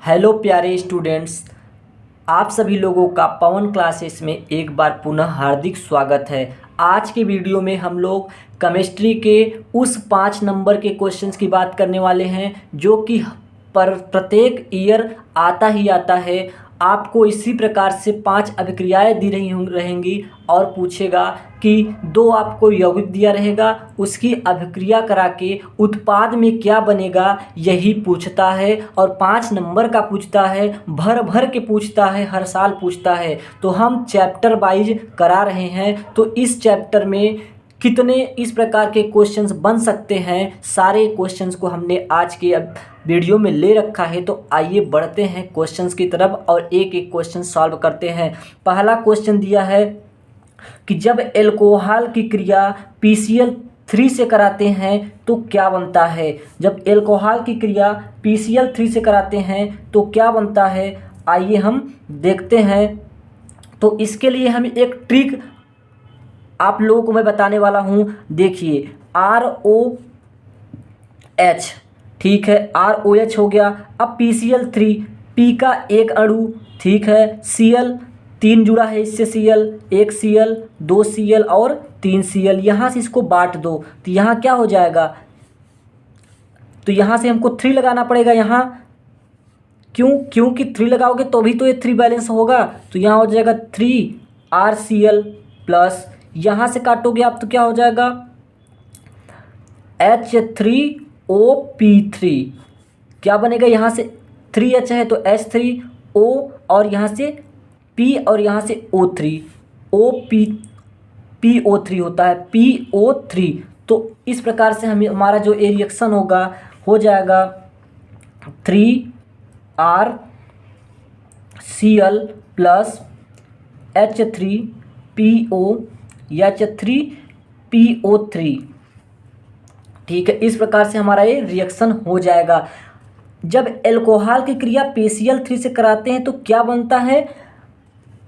Hello प्यारे students, आप सभी लोगों का पवन क्लासेस में एक बार पुनः हार्दिक स्वागत है। आज के वीडियो में हम लोग केमिस्ट्री के उस 5 नंबर के क्वेश्चंस की बात करने वाले हैं जो कि प्रत्येक ईयर आता ही आता है। आपको इसी प्रकार से 5 अभिक्रियाएं दी रहेंगी और पूछेगा कि 2 आपको यौगिक दिया रहेगा, उसकी अभिक्रिया करा के उत्पाद में क्या बनेगा यही पूछता है और 5 नंबर का पूछता है, भर भर के पूछता है, हर साल पूछता है। तो हम चैप्टर वाइज करा रहे हैं, तो इस चैप्टर में कितने इस प्रकार के क्वेश्चंस बन सकते हैं, सारे क्वेश्चंस को हमने आज के वीडियो में ले रखा है। तो आइए बढ़ते हैं क्वेश्चंस की तरफ और एक एक क्वेश्चन सॉल्व करते हैं। पहला क्वेश्चन दिया है कि जब एल्कोहल की क्रिया PCl3 से कराते हैं तो क्या बनता है। जब एल्कोहल की क्रिया PCl3 से कराते हैं तो क्या बनता है, आइए हम देखते हैं। तो इसके लिए हम एक ट्रिक आप लोगों को मैं बताने वाला हूँ। देखिए ROH, ठीक है, ROH हो गया। अब PCl3, P का एक अणु, ठीक है, Cl 3 जुड़ा है इससे, Cl 1 Cl 2 Cl और 3 Cl। यहाँ से इसको बांट दो तो यहाँ क्या हो जाएगा, तो यहाँ से हमको 3 लगाना पड़ेगा। यहाँ क्योंकि 3 लगाओगे तो भी तो ये 3 बैलेंस होगा। तो यहाँ हो जाएगा 3RCl प्लस, यहाँ से काटोगे आप तो क्या हो जाएगा H3OP3। क्या बनेगा, यहाँ से 3H है तो H3O और यहाँ से P और यहाँ से O3, PO3 होता है, PO3। तो इस प्रकार से हमारा जो ये रिएक्शन होगा हो जाएगा 3RCl प्लस H3PO3, ठीक है। इस प्रकार से हमारा ये रिएक्शन हो जाएगा। जब एल्कोहल की क्रिया PCl3 से कराते हैं तो क्या बनता है,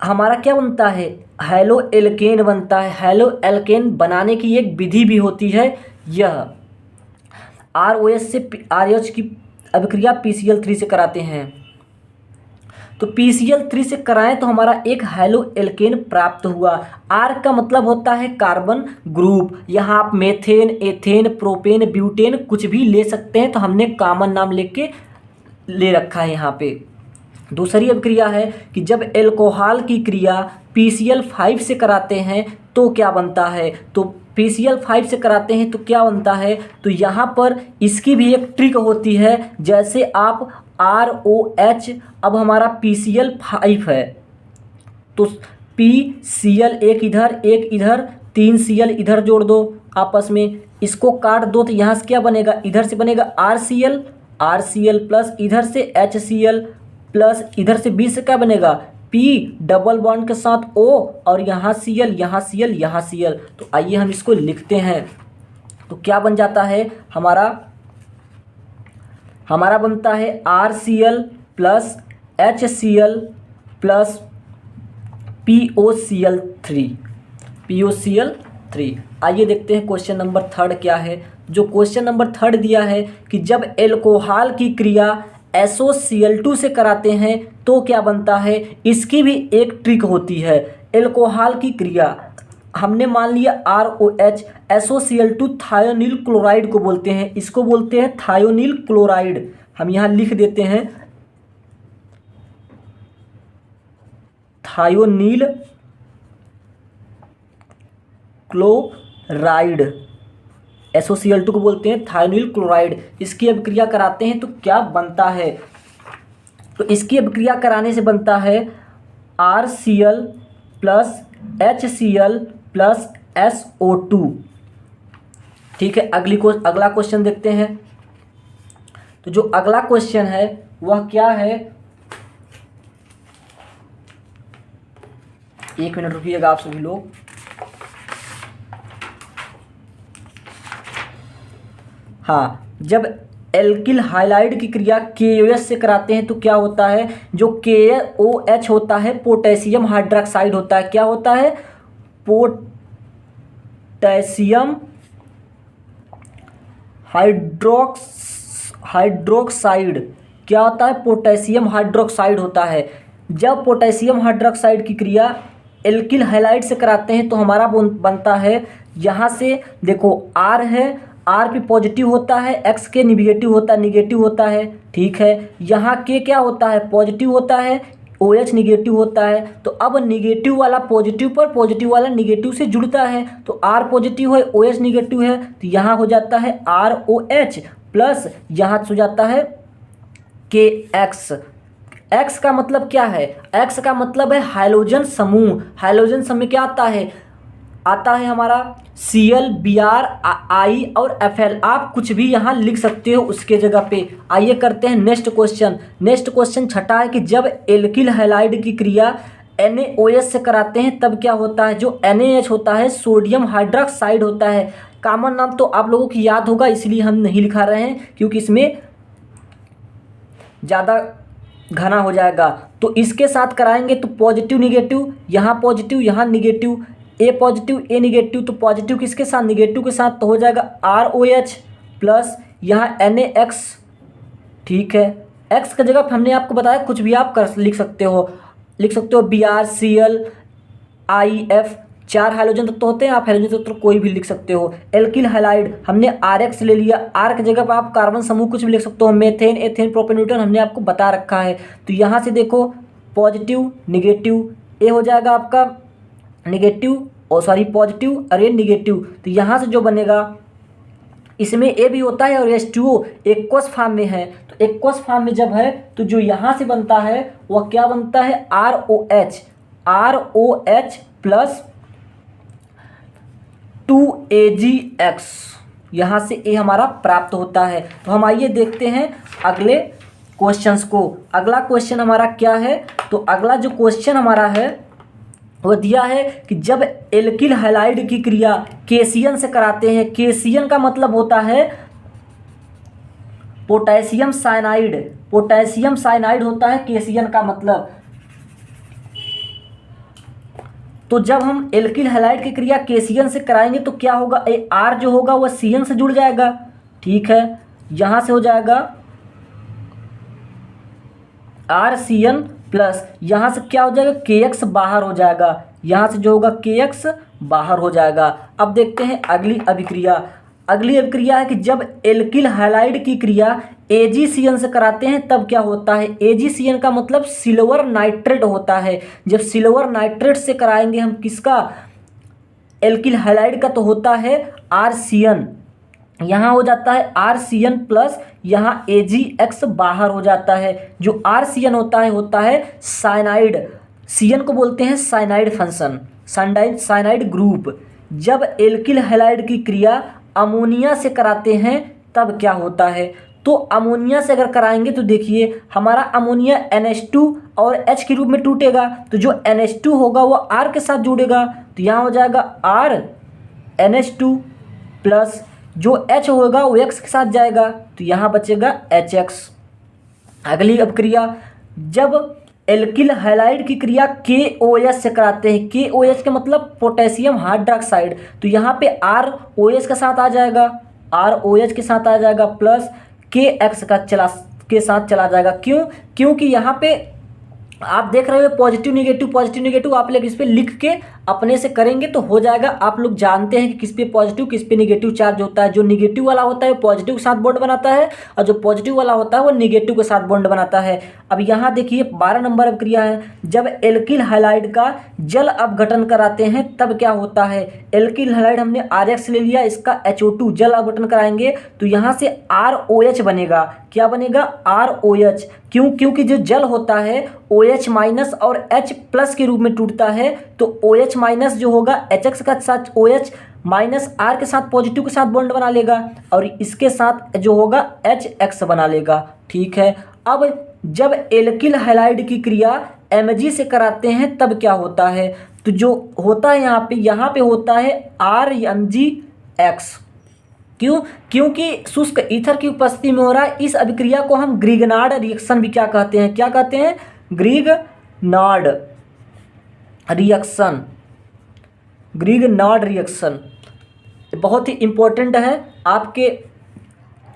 हमारा क्या बनता है, हैलो एल्केन बनता है। हैलो एल्केन बनाने की एक विधि भी होती है। यह ROH से RH की अभिक्रिया PCl3 से कराते हैं, तो PCl3 से कराएं तो हमारा एक हैलो एल्केन प्राप्त हुआ। R का मतलब होता है कार्बन ग्रुप। यहाँ आप मेथेन, एथेन, प्रोपेन, ब्यूटेन कुछ भी ले सकते हैं, तो हमने कॉमन नाम लेके ले रखा है यहाँ पे। दूसरी अभिक्रिया है कि जब एल्कोहल की क्रिया PCl5 से कराते हैं तो क्या बनता है। तो PCl5 से कराते हैं तो क्या बनता है, तो यहाँ पर इसकी भी एक ट्रिक होती है। जैसे आप ROH, अब हमारा PCl5 है तो PCl एक इधर 3 Cl इधर जोड़ दो, आपस में इसको काट दो तो यहाँ से क्या बनेगा, इधर से बनेगा RCl प्लस इधर से HCl प्लस इधर से B से क्या बनेगा, P डबल बॉन्ड के साथ O और यहाँ Cl, यहाँ Cl, यहाँ Cl। तो आइए हम इसको लिखते हैं। तो क्या बन जाता है, हमारा बनता है RCl plus HCl plus POCl3। आइए देखते हैं क्वेश्चन नंबर 3 क्या है। जो क्वेश्चन नंबर 3 दिया है कि जब एल्कोहल की क्रिया SOCl2 से कराते हैं तो क्या बनता है। इसकी भी एक ट्रिक होती है। एल्कोहल की क्रिया हमने मान लिया ROH, SOCl2 थायोनील क्लोराइड को बोलते हैं, इसको बोलते हैं थायोनील क्लोराइड। हम यहाँ लिख देते हैं थायोनील क्लोराइड, SOCl2 को बोलते हैं थायोनील क्लोराइड। इसकी अभिक्रिया कराते हैं तो क्या बनता है, तो इसकी अभिक्रिया कराने से बनता है RCl plus HCl plus SO2, ठीक है। अगला क्वेश्चन देखते हैं। तो जो अगला क्वेश्चन है वह क्या है, 1 मिनट रुकिएगा आप सभी लोग। हाँ, जब एल्किल हाइलाइड की क्रिया KOH से कराते हैं तो क्या होता है, जो KOH होता है पोटेशियम हाइड्रोक्साइड होता है। क्या होता है, पोटेशियम हाइड्रोक्साइड क्या होता है, पोटेशियम हाइड्रोक्साइड होता है। जब पोटेशियम हाइड्रोक्साइड की क्रिया एल्किल हैलाइड से कराते हैं तो हमारा बनता है, यहाँ से देखो R है, R पे पॉजिटिव होता है, X के निगेटिव होता है, ठीक है। यहाँ के क्या होता है, पॉजिटिव होता है, OH निगेटिव होता है। तो अब निगेटिव वाला पॉजिटिव पर, पॉजिटिव वाला निगेटिव से जुड़ता है, तो R पॉजिटिव है, OH निगेटिव है, तो यहाँ हो जाता है ROH प्लस यहाँ हो जाता है KX। X का मतलब क्या है, X का मतलब है हाइड्रोजन समूह। हाइड्रोजन समूह क्या आता है हमारा Cl, Br, I और Fl। आप कुछ भी यहाँ लिख सकते हो उसके जगह पे। आइए करते हैं नेक्स्ट क्वेश्चन। नेक्स्ट क्वेश्चन छठा है कि जब एल्किल हैलाइड की क्रिया NaOH से कराते हैं तब क्या होता है। जो NaH होता है सोडियम हाइड्रोक्साइड होता है। कॉमन नाम तो आप लोगों की याद होगा, इसलिए हम नहीं लिखा रहे हैं क्योंकि इसमें ज़्यादा घना हो जाएगा। तो इसके साथ कराएंगे तो पॉजिटिव निगेटिव, यहाँ निगेटिव, ए पॉजिटिव ए निगेटिव, तो पॉजिटिव किसके साथ, निगेटिव के साथ, तो हो जाएगा ROH प्लस यहाँ NaX, ठीक है। X की जगह हमने आपको बताया कुछ भी आप लिख सकते हो Br, Cl, IF, 4 हाइड्रोजन तत्व होते हैं, आप हाइड्रोजन तत्व कोई भी लिख सकते हो। एल्किल हैलाइड हमने RX ले लिया, R की जगह पर आप कार्बन समूह कुछ भी लिख सकते हो, मेथेन, एथेन, प्रोपेन्यूटन हमने आपको बता रखा है। तो यहाँ से देखो पॉजिटिव निगेटिव, ए हो जाएगा आपका निगेटिव पॉजिटिव और ये निगेटिव, तो यहाँ से जो बनेगा इसमें ए भी होता है और H2O एक्वस फॉर्म में है। तो एक्वस फॉर्म में जब है तो जो यहाँ से बनता है वह क्या बनता है, ROH प्लस 2AgX, यहाँ से ए हमारा प्राप्त होता है। तो हम आइए देखते हैं अगले क्वेश्चंस को। अगला क्वेश्चन हमारा क्या है, तो अगला जो क्वेश्चन हमारा है वो दिया है कि जब एल्किल हैलाइड की क्रिया केसियन से कराते हैं। केसियन का मतलब होता है पोटेशियम साइनाइड, होता है केसियन का मतलब। तो जब हम एल्किल हैलाइड की क्रिया केसियन से कराएंगे तो क्या होगा, R जो होगा वह CN से जुड़ जाएगा, ठीक है। यहाँ से हो जाएगा RCN प्लस यहाँ से क्या हो जाएगा, KX बाहर हो जाएगा, यहाँ से जो होगा KX बाहर हो जाएगा। अब देखते हैं अगली अभिक्रिया है कि जब एल्किल हैलाइड की क्रिया AgCN से कराते हैं तब क्या होता है। AgCN का मतलब सिल्वर नाइट्रेट होता है। जब सिल्वर नाइट्रेट से कराएंगे हम किसका, एल्किल हैलाइड का, तो होता है RCN, यहाँ हो जाता है RCN प्लस यहाँ AgX बाहर हो जाता है। जो RCN होता है साइनाइड, CN को बोलते हैं साइनाइड फंक्शन, साइनाइड ग्रुप। जब एल्किल हैलाइड की क्रिया अमोनिया से कराते हैं तब क्या होता है, तो अमोनिया से अगर कराएंगे तो देखिए हमारा अमोनिया NH2 और H के रूप में टूटेगा, तो जो NH2 होगा वो R के साथ जुड़ेगा, तो यहाँ हो जाएगा R NH2 प्लस जो H होगा वो X के साथ जाएगा, तो यहाँ बचेगा HX। अगली अभिक्रिया, जब एल्किल हैलाइड की क्रिया KOH से कराते हैं। KOH का मतलब पोटेशियम हाइड्रोक्साइड, तो यहाँ पे ROH के साथ आ जाएगा, ROH के साथ आ जाएगा प्लस KX के साथ चला जाएगा। क्योंकि यहाँ पे आप देख रहे हो पॉजिटिव निगेटिव, आप लोग इस पे लिख के अपने से करेंगे तो हो जाएगा। आप लोग जानते हैं कि किस पे पॉजिटिव किस पे निगेटिव चार्ज होता है। जो निगेटिव वाला होता है वो पॉजिटिव के साथ बॉन्ड बनाता है और जो पॉजिटिव वाला होता है वो निगेटिव के साथ बॉन्ड बनाता है। अब यहाँ देखिए 12 नंबर अभिक्रिया है, जब एल्किल हैलाइड का जल अपघटन कराते हैं तब क्या होता है। एल्किल हैलाइड हमने RX ले लिया, इसका HO2 जल अपघटन कराएंगे तो यहाँ से ROH बनेगा। क्या बनेगा, ROH। क्योंकि जो जल होता है OH माइनस और H प्लस के रूप में टूटता है, तो OH माइनस जो होगा HX का साथ OH माइनस R के साथ पॉजिटिव के साथ बॉन्ड बना लेगा और इसके साथ जो होगा HX बना लेगा, ठीक है। अब जब एल्किल हैलाइड की क्रिया Mg से कराते हैं तब क्या होता है, तो जो होता है यहाँ पे होता है RMgX। क्योंकि शुष्क ईथर की उपस्थिति में हो रहा है। इस अभिक्रिया को हम ग्रिगनार्ड रिएक्शन भी क्या कहते हैं, ग्रिगनार्ड रिएक्शन बहुत ही इम्पोर्टेंट है आपके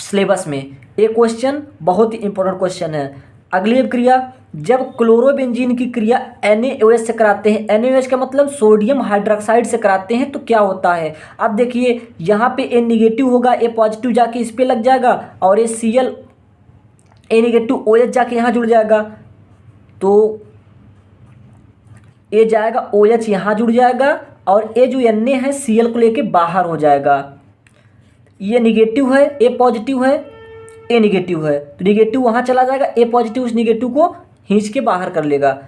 सिलेबस में। ये क्वेश्चन बहुत ही इंपॉर्टेंट क्वेश्चन है। अगली क्रिया, जब क्लोरोबेंजीन की क्रिया NaOH से कराते हैं, NaOH का मतलब सोडियम हाइड्रोक्साइड से कराते हैं, तो क्या होता है। अब देखिए यहाँ पे A निगेटिव होगा, A पॉजिटिव जाके इस पे लग जाएगा और ये Cl A निगेटिव OH जाके यहाँ जुड़ जाएगा, तो ये जाएगा OH यहाँ जुड़ जाएगा और ये जो Na है Cl को लेके बाहर हो जाएगा। ये निगेटिव है, A पॉजिटिव है, A निगेटिव है, तो निगेटिव वहाँ चला जाएगा, A पॉजिटिव उस निगेटिव को खींच के बाहर कर लेगा।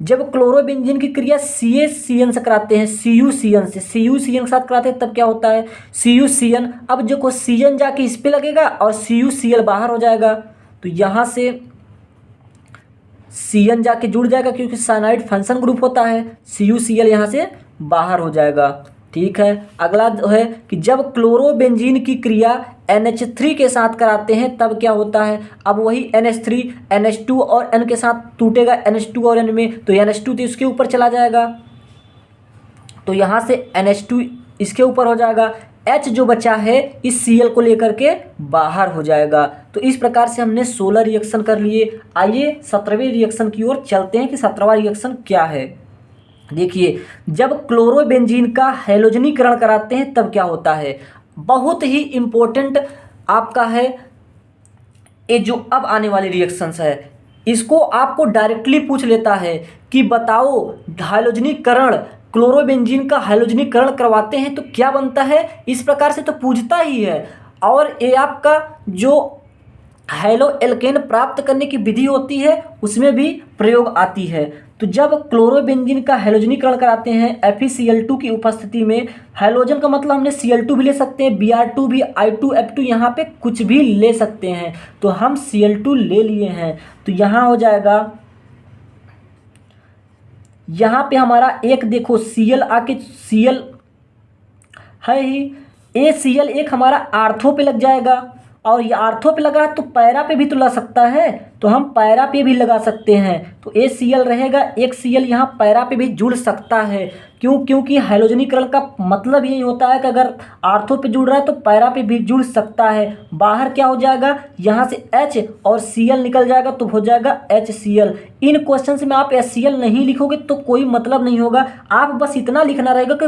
जब क्लोरोबेंजीन की क्रिया CaCN से कराते हैं, CuCN से, CuCN के साथ कराते हैं, तब क्या होता है CuCN। अब जो को CN जाके इस पे लगेगा और CuCl बाहर हो जाएगा, तो यहाँ से Cn जाके जुड़ जाएगा क्योंकि साइनाइड फंक्शन ग्रुप होता है, CuCl यहाँ से बाहर हो जाएगा। ठीक है, अगला है कि जब क्लोरोबेंजीन की क्रिया NH3 के साथ कराते हैं तब क्या होता है। अब वही NH3 NH2 और N के साथ टूटेगा, NH2 और N में, तो NH2 तो इसके ऊपर चला जाएगा, तो यहाँ से NH2 इसके ऊपर हो जाएगा, H जो बचा है इस Cl को लेकर के बाहर हो जाएगा। तो इस प्रकार से हमने 16 रिएक्शन कर लिए। आइए 17वें रिएक्शन की ओर चलते हैं कि 17वां रिएक्शन क्या है। देखिए, जब क्लोरोबेंजीन का हैलोजनीकरण कराते हैं तब क्या होता है। बहुत ही इम्पोर्टेंट आपका है ये जो अब आने वाले रिएक्शंस है, इसको आपको डायरेक्टली पूछ लेता है कि बताओ हैलोजनीकरण, क्लोरोबेंजीन का हैलोजनीकरण करवाते हैं तो क्या बनता है। इस प्रकार से तो पूछता ही है, और ये आपका जो हैलो एल्केन प्राप्त करने की विधि होती है उसमें भी प्रयोग आती है। तो जब क्लोरोबेंजीन का हैलोजनीकरण कराते हैं FeCl2 की उपस्थिति में, हैलोजन का मतलब हमने Cl2 भी ले सकते हैं, Br2 भी, I2F2 यहाँ पे कुछ भी ले सकते हैं, तो हम Cl2 ले लिए हैं, तो यहाँ हो जाएगा, यहाँ पे हमारा एक देखो Cl आके Cl है ही, ACl एक हमारा आर्थो पे लग जाएगा, और ये आर्थो पे लगा है तो पैरा पे भी तो लग सकता है, तो हम पैरा पे भी लगा सकते हैं, तो ACl रहेगा, एक Cl यहाँ पैरा पे भी जुड़ सकता है। क्योंकि हैलोजनीकरण का मतलब यही होता है कि अगर आर्थो पे जुड़ रहा है तो पैरा पे भी जुड़ सकता है। बाहर क्या हो जाएगा, यहाँ से H और Cl निकल जाएगा, तो हो जाएगा HCl। इन क्वेश्चन में आप HCl नहीं लिखोगे तो कोई मतलब नहीं होगा, आप बस इतना लिखना रहेगा कि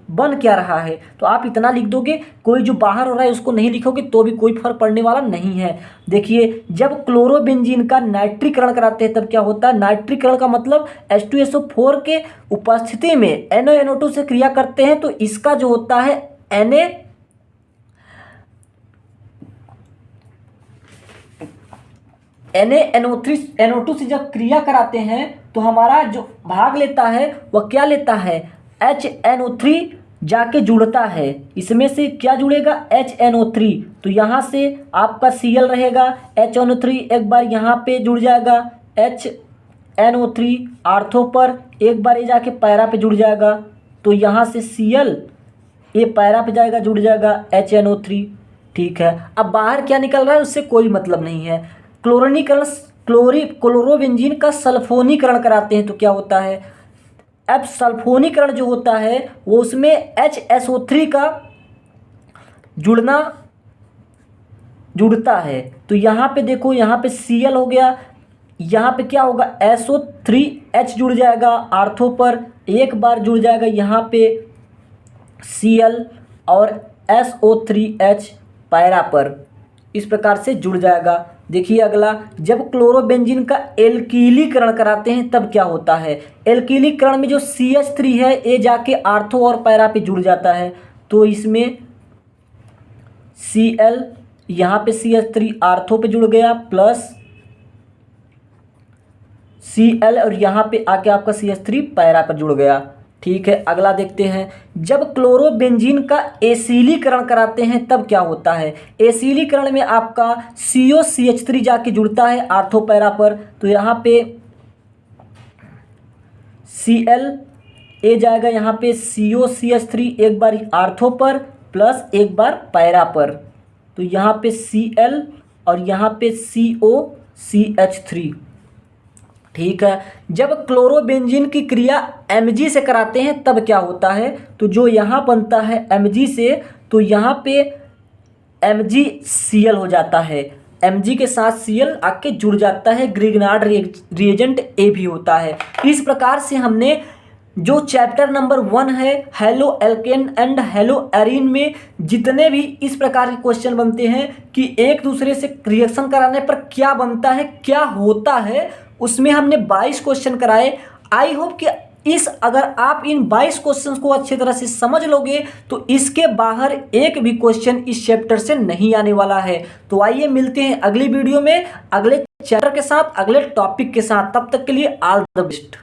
बन क्या रहा है, तो आप इतना लिख दोगे, कोई जो बाहर हो रहा है उसको नहीं लिखोगे तो भी कोई फर्क पड़ने वाला नहीं है। देखिए, जब क्लोरोबेंजीन का नाइट्रीकरण कराते हैं तब क्या होता है। नाइट्रीकरण का मतलब H2SO4 के उपस्थिति में NaNO2 से क्रिया करते हैं, तो इसका जो होता है NaNO2 से जब क्रिया कराते हैं तो हमारा जो भाग लेता है वह क्या लेता है, HNO3 जाके जुड़ता है, इसमें से क्या जुड़ेगा HNO3, तो यहाँ से आपका Cl रहेगा, HNO3 एक बार यहाँ पे जुड़ जाएगा, HNO3 आर्थो पर, एक बार ये जाके पैरा पे जुड़ जाएगा, तो यहाँ से Cl ये पैरा पे जाएगा, जुड़ जाएगा HNO3। ठीक है, अब बाहर क्या निकल रहा है उससे कोई मतलब नहीं है। क्लोरोबेंजीन का सल्फोनीकरण कराते हैं तो क्या होता है। अब सल्फोनीकरण जो होता है वो उसमें HSO3 का जुड़ता है, तो यहाँ पे देखो, यहाँ पे Cl हो गया, यहाँ पे क्या होगा SO3H जुड़ जाएगा आर्थो पर, एक बार जुड़ जाएगा यहाँ पे Cl और SO3H पैरा पर, इस प्रकार से जुड़ जाएगा। देखिए अगला, जब क्लोरोबेंजीन का एल्कीलीकरण कराते हैं तब क्या होता है। एल्कीलीकरण में जो CH3 है ये जाके आर्थो और पैरा पे जुड़ जाता है, तो इसमें Cl यहाँ पे CH3 आर्थो पे जुड़ गया प्लस Cl और यहाँ पे आके आपका CH3 पैरा पर जुड़ गया। ठीक है, अगला देखते हैं, जब क्लोरोबेंजीन का एसिलीकरण कराते हैं तब क्या होता है। एसिलीकरण में आपका COCH3 जाके जुड़ता है आर्थो पैरा पर, तो यहाँ पे Cl ए जाएगा यहाँ पे COCH3 एक बार आर्थो पर प्लस एक बार पैरा पर, तो यहाँ पे Cl और यहाँ पे COCH3। ठीक है, जब क्लोरोबेंजीन की क्रिया Mg से कराते हैं तब क्या होता है, तो जो यहाँ बनता है Mg से, तो यहाँ पे MgCl हो जाता है। Mg के साथ Cl आके जुड़ जाता है, ग्रिग्नार्ड रिएजेंट A भी होता है। इस प्रकार से हमने जो चैप्टर नंबर 1 है halo alkane and hello arene में जितने भी इस प्रकार के क्वेश्चन बनते हैं कि एक दूसरे से रिएक्शन कराने पर क्या बनता है, क्या होता है, उसमें हमने 22 क्वेश्चन कराए। आई होप कि अगर आप इन 22 क्वेश्चंस को अच्छी तरह से समझ लोगे तो इसके बाहर एक भी क्वेश्चन इस चैप्टर से नहीं आने वाला है। तो आइए मिलते हैं अगली वीडियो में अगले चैप्टर के साथ, अगले टॉपिक के साथ। तब तक के लिए ऑल द बेस्ट।